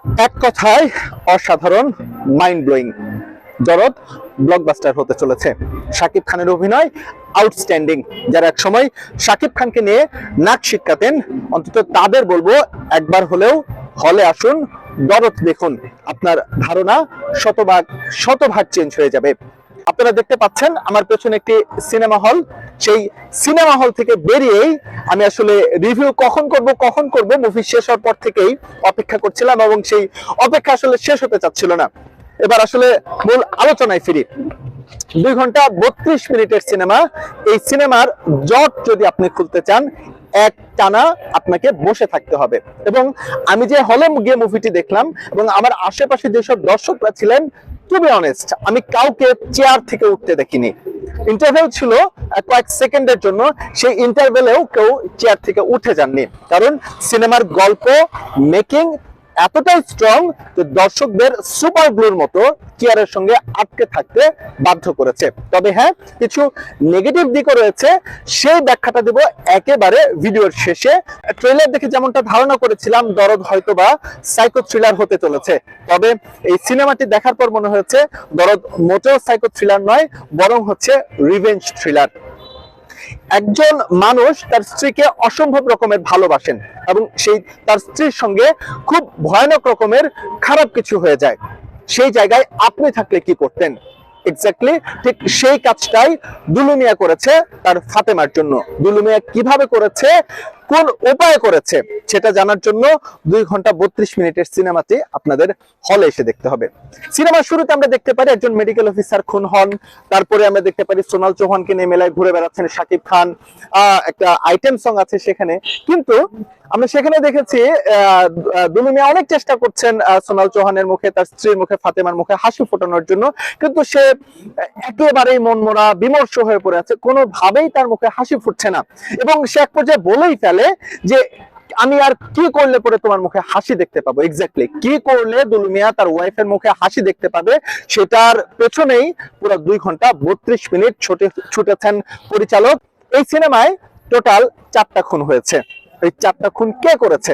এক কথায় অসাধারণ, মাইন্ড ব্লোয়িং। দরদ ব্লকবাস্টার হতে চলেছে। শাকিব খানের অভিনয় আউটস্ট্যান্ডিং। যারা এক সময় শাকিব খানকে নিয়ে নাক শিটকাতেন, অন্তত তাদের বলবো একবার হলেও হলে আসুন, দরদ দেখুন। আপনার ধারণা শতভাগ চেঞ্জ হয়ে যাবে। আপনারা দেখতে পাচ্ছেন আমার পেছনে একটি সিনেমা হল। সেই সিনেমা হল থেকে বেরিয়েই আমি আসলে রিভিউ কখন করব মুভি শেষ হওয়ার পর থেকেই অপেক্ষা করছিলাম, এবং সেই অপেক্ষা আসলে শেষ হতে চাচ্ছিল না। এবার আসলে মূল আলোচনায় ফিরি। 2 ঘন্টা 32 মিনিটের সিনেমা। এই সিনেমার জট যদি আপনি খুলতে চান, এক টানা আপনাকে বসে থাকতে হবে। এবং আমি যে হলে গিয়ে মুভিটি দেখলাম এবং আমার আশেপাশে যেসব দর্শকরা ছিলেন, টু বি অনেস্ট, আমি কাউকে চেয়ার থেকে উঠতে দেখিনি। ইন্টারভেল ছিল কয়েক সেকেন্ডের জন্য, সেই ইন্টারভেলেও কেউ চেয়ার থেকে উঠে যাননি। কারণ সিনেমার গল্প মেকিং এতটাই স্ট্রং যে দর্শকদের সুপার গ্লুর মতো চেয়ারের সঙ্গে আটকে থাকতে বাধ্য করেছে। তবে হ্যাঁ, কিছু নেগেটিভ দিকও রয়েছে, সেই ব্যাখ্যাটা দেব একেবারে ভিডিওর শেষে। ট্রেলার দেখে যেমনটা ধারণা করেছিলাম দরদ হয়তোবা সাইকো থ্রিলার হতে চলেছে, তবে এই সিনেমাটি দেখার পর মনে হয়েছে দরদ মোটেও সাইকো থ্রিলার নয়, বরং হচ্ছে রিভেঞ্জ থ্রিলার। একজন মানুষ তার স্ত্রীকে অসম্ভব রকমের ভালোবাসেন এবং সেই তার স্ত্রীর সঙ্গে খুব ভয়ানক রকমের খারাপ কিছু হয়ে যায়। সেই জায়গায় আপনি থাকলে কি করতেন? এক্স্যাক্টলি ঠিক সেই কাজটাই দুলু মিয়া করেছে তার ফাতেমার জন্য। দুলু মিয়া কিভাবে করেছে, কোন উপায়ে করেছে, সেটা জানার জন্য 2 ঘন্টা 32 মিনিটের সিনেমাটি আপনাদের হলে এসে দেখতে হবে। সিনেমার শুরুতে আমরা দেখতে পারি একজন মেডিকেল অফিসার খুন হন। তারপরে আমরা দেখতে পারি সোনাল চৌহানকে নিয়ে মেলায় ঘুরে বেড়াচ্ছেন শাকিব খান। একটা আইটেম সং আছে সেখানে, কিন্তু আমরা সেখানে দেখেছি দুলু মিয়া অনেক চেষ্টা করছেন সোনাল চৌহানের মুখে, তার স্ত্রীর মুখে, ফাতেমার মুখে হাসি ফোটানোর জন্য, কিন্তু সে একেবারেই মনমরা বিমর্ষ হয়ে পড়ে আছে, কোনোভাবেই তার মুখে হাসি ফুটছে না। এবং সে এক পর্যায়ে বলেই ফেলে যে আমি আর কি করলে পরে তোমার মুখে হাসি দেখতে পাবো। এক্স্যাক্টলি কি করলে দুলু মিয়া তার ওয়াইফের মুখে হাসি দেখতে পাবে, সেটার পেছনেই পুরো 2 ঘন্টা 32 মিনিট ছুটেছেন পরিচালক। এই সিনেমায় টোটাল 4টা খুন হয়েছে। এই 4টা খুন কে করেছে?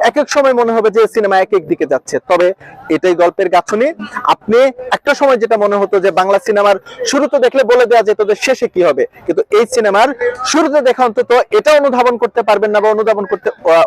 এক এক সময় মনে হবে যে সিনেমা এক এক দিকে যাচ্ছে, তবে এটাই গল্পের গাঁথনি। আপনি একটা সময় যেটা মনে হতো যে বাংলা সিনেমার শুরুতে দেখলে বলে দেওয়া যেত যে শেষে কি হবে, কিন্তু এই সিনেমার শুরুতে দেখা অন্তত এটা অনুধাবন করতে পারবেন না বা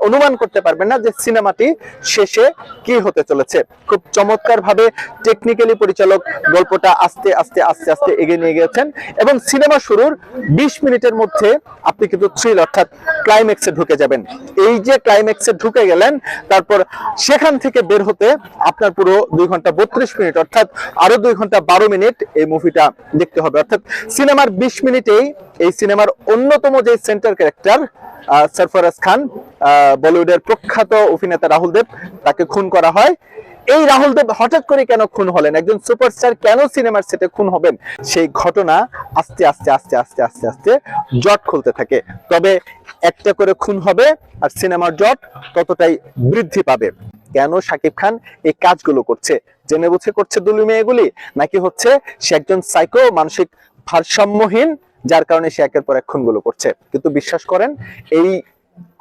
অনুমান করতে পারবেন না যে সিনেমাটি শেষে কি হতে চলেছে। খুব চমৎকার ভাবে টেকনিক্যালি পরিচালক গল্পটা আস্তে আস্তে আস্তে আস্তে এগিয়ে নিয়ে গেছেন, এবং সিনেমা শুরুর 20 মিনিটের মধ্যে আপনি কিন্তু থ্রিল অর্থাৎ ক্লাইম্যাক্সে ঢুকে যাবেন। এই যে ক্লাইম্যাক্সে ঢুকে গেলেন, তারপর সেখান থেকে বের হতে আপনার পুরো 2 ঘন্টা 32 মিনিট অর্থাৎ আরো 2 ঘন্টা 12 মিনিট এই মুভিটা দেখতে হবে। অর্থাৎ সিনেমার 20 মিনিটেই এই সিনেমার অন্যতম যে সেন্টার ক্যারেক্টার সরফরাজ খান, বলিউডের প্রখ্যাত অভিনেতা রাহুল দেব, তাকে খুন করা হয়। এই রাহুল দেব হঠাৎ করে কেন খুন হলেন, একজন সুপারস্টার কেন সিনেমার সেটে খুন হবেন, সেই ঘটনা আস্তে আস্তে আস্তে আস্তে আস্তে আস্তে জট খুলতে থাকে। তবে একটা করে খুন হবে আর সিনেমার জট ততটাই বৃদ্ধি পাবে। কেন শাকিব খান এই কাজগুলো করছে? জেনে বুঝে করছে দুলু মিয়া এগুলি, নাকি হচ্ছে সে একজন সাইকো, মানসিক ভারসাম্যহীন, যার কারণে সে একের পর এক খুনগুলো করছে? কিন্তু বিশ্বাস করেন, এই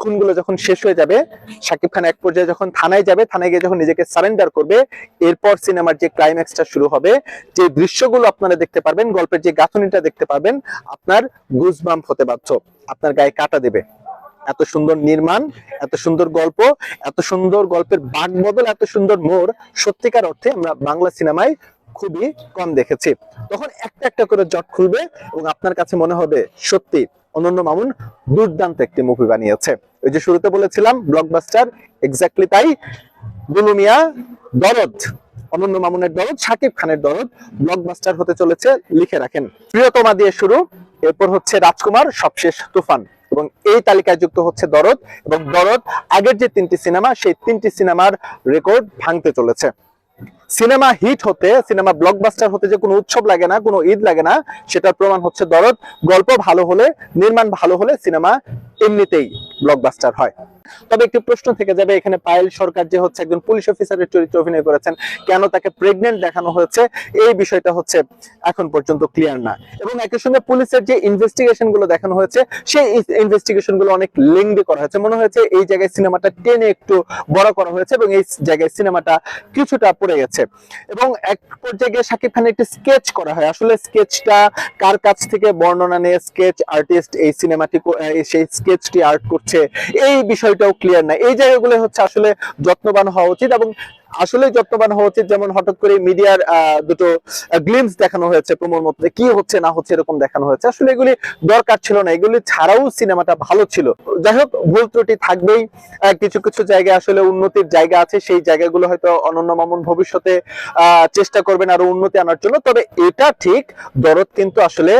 খুনগুলো যখন শেষ হয়ে যাবে, শাকিব খান এক পর্যায়ে যখন থানায় যাবে, থানায় গিয়ে যখন নিজেকে সারেন্ডার করবে, এরপর সিনেমার যে ক্লাইম্যাক্সটা শুরু হবে, যে দৃশ্যগুলো আপনারা দেখতে পারবেন, গল্পের যে গাঁথনিটা দেখতে পারবেন, আপনার গুজবাম্প হতে বাধ্য, আপনার গায়ে কাটা দেবে। এত সুন্দর নির্মাণ, এত সুন্দর গল্প, এত সুন্দর গল্পের বাঁক বদল, এত সুন্দর মোড় সত্যিকার অর্থে আমরা বাংলা সিনেমায় খুবই কম দেখেছি। তখন একটা একটা করে জট খুলবে এবং আপনার কাছে মনে হবে সত্যি অনন্য মামুন দুর্দান্ত একটি মুভি বানিয়েছে। ওই যে শুরুতে বলেছিলাম ব্লকবাস্টার, এক্স্যাক্টলি তাই। দুলু মিয়া, দরদ, অনন্য মামুনের দরদ, শাকিব খানের দরদ ব্লকবাস্টার হতে চলেছে, লিখে রাখেন। প্রিয়তমা দিয়ে শুরু, এরপর হচ্ছে রাজকুমার, সবশেষ তুফান, এবং এই তালিকায় যুক্ত হচ্ছে দরদ। এবং দরদ আগের যে 3টি সিনেমা, সেই 3টি সিনেমার রেকর্ড ভাঙতে চলেছে। সিনেমা হিট হতে, সিনেমা ব্লকবাস্টার হতে যে কোনো উৎসব লাগে না, কোনো ঈদ লাগে না, সেটার প্রমাণ হচ্ছে দরদ। গল্প ভালো হলে, নির্মাণ ভালো হলে সিনেমা এমনিতেই ব্লকবাস্টার হয়। তবে একটি প্রশ্ন থেকে যাবে, এখানে পায়েল সরকার যে হচ্ছে একজন পুলিশ অফিসারের চরিত্রে অভিনয় করেছেন, কেন তাকে প্রেগনেন্ট দেখানো হয়েছে, এই বিষয়টা হচ্ছে এখন পর্যন্ত ক্লিয়ার না। এবং একই সঙ্গে পুলিশের যে ইনভেস্টিগেশন গুলো দেখানো হয়েছে, সেই ইনভেস্টিগেশন গুলো অনেক লেংদি করা হয়েছে। মনে হয়েছে এই জায়গায় সিনেমাটা টেনে একটু বড় করা হয়েছে এবং এই জায়গায় সিনেমাটা কিছুটা পড়ে গেছে। এবং এক পর্যায়ে গিয়ে শাকিব খানের একটি স্কেচ করা হয়, আসলে স্কেচটা কার কাছ থেকে বর্ণনা নিয়ে স্কেচ আর্টিস্ট এই সিনেমাটি সেই স্কেচটি আর্ট করছে, এই বিষয়টাও ক্লিয়ার না। এই জায়গাগুলো হচ্ছে আসলে যত্নবান হওয়া উচিত, এবং আসলে যত্নবান হওয়া উচিত। যেমন হঠাৎ করে মিডিয়ার দুটো গ্লিমস দেখানো হয়েছে প্রোমোর মধ্যে, কি হচ্ছে না হচ্ছে এরকম দেখানো হয়েছে, আসলে এগুলি দরকার ছিল না, এগুলি ছাড়াও সিনেমাটা ভালো ছিল। যাই হোক, ভুল ত্রুটি থাকবেই, কিছু কিছু জায়গায় আসলে উন্নতির জায়গা আছে, সেই জায়গাগুলো হয়তো অনন্য মামুন ভবিষ্যতে চেষ্টা করবেন আরো উন্নতি আনার জন্য। তবে এটা ঠিক, দরদ কিন্তু আসলে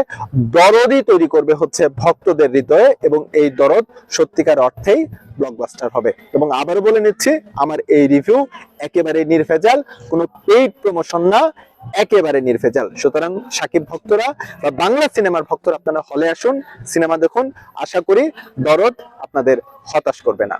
দরদই তৈরি করবে হচ্ছে ভক্তদের হৃদয়ে, এবং এই দরদ সত্যিকার অর্থেই ব্লকবাস্টার হবে। এবং আবারও বলে নিচ্ছি, আমার এই রিভিউ একেবারে নির্ভেজাল, কোনো পেইড প্রমোশন না, একেবারে নির্ভেজাল। সুতরাং সাকিব ভক্তরা বা বাংলা সিনেমার ভক্তরা, আপনারা হলে আসুন, সিনেমা দেখুন, আশা করি দরদ আপনাদের হতাশ করবে না।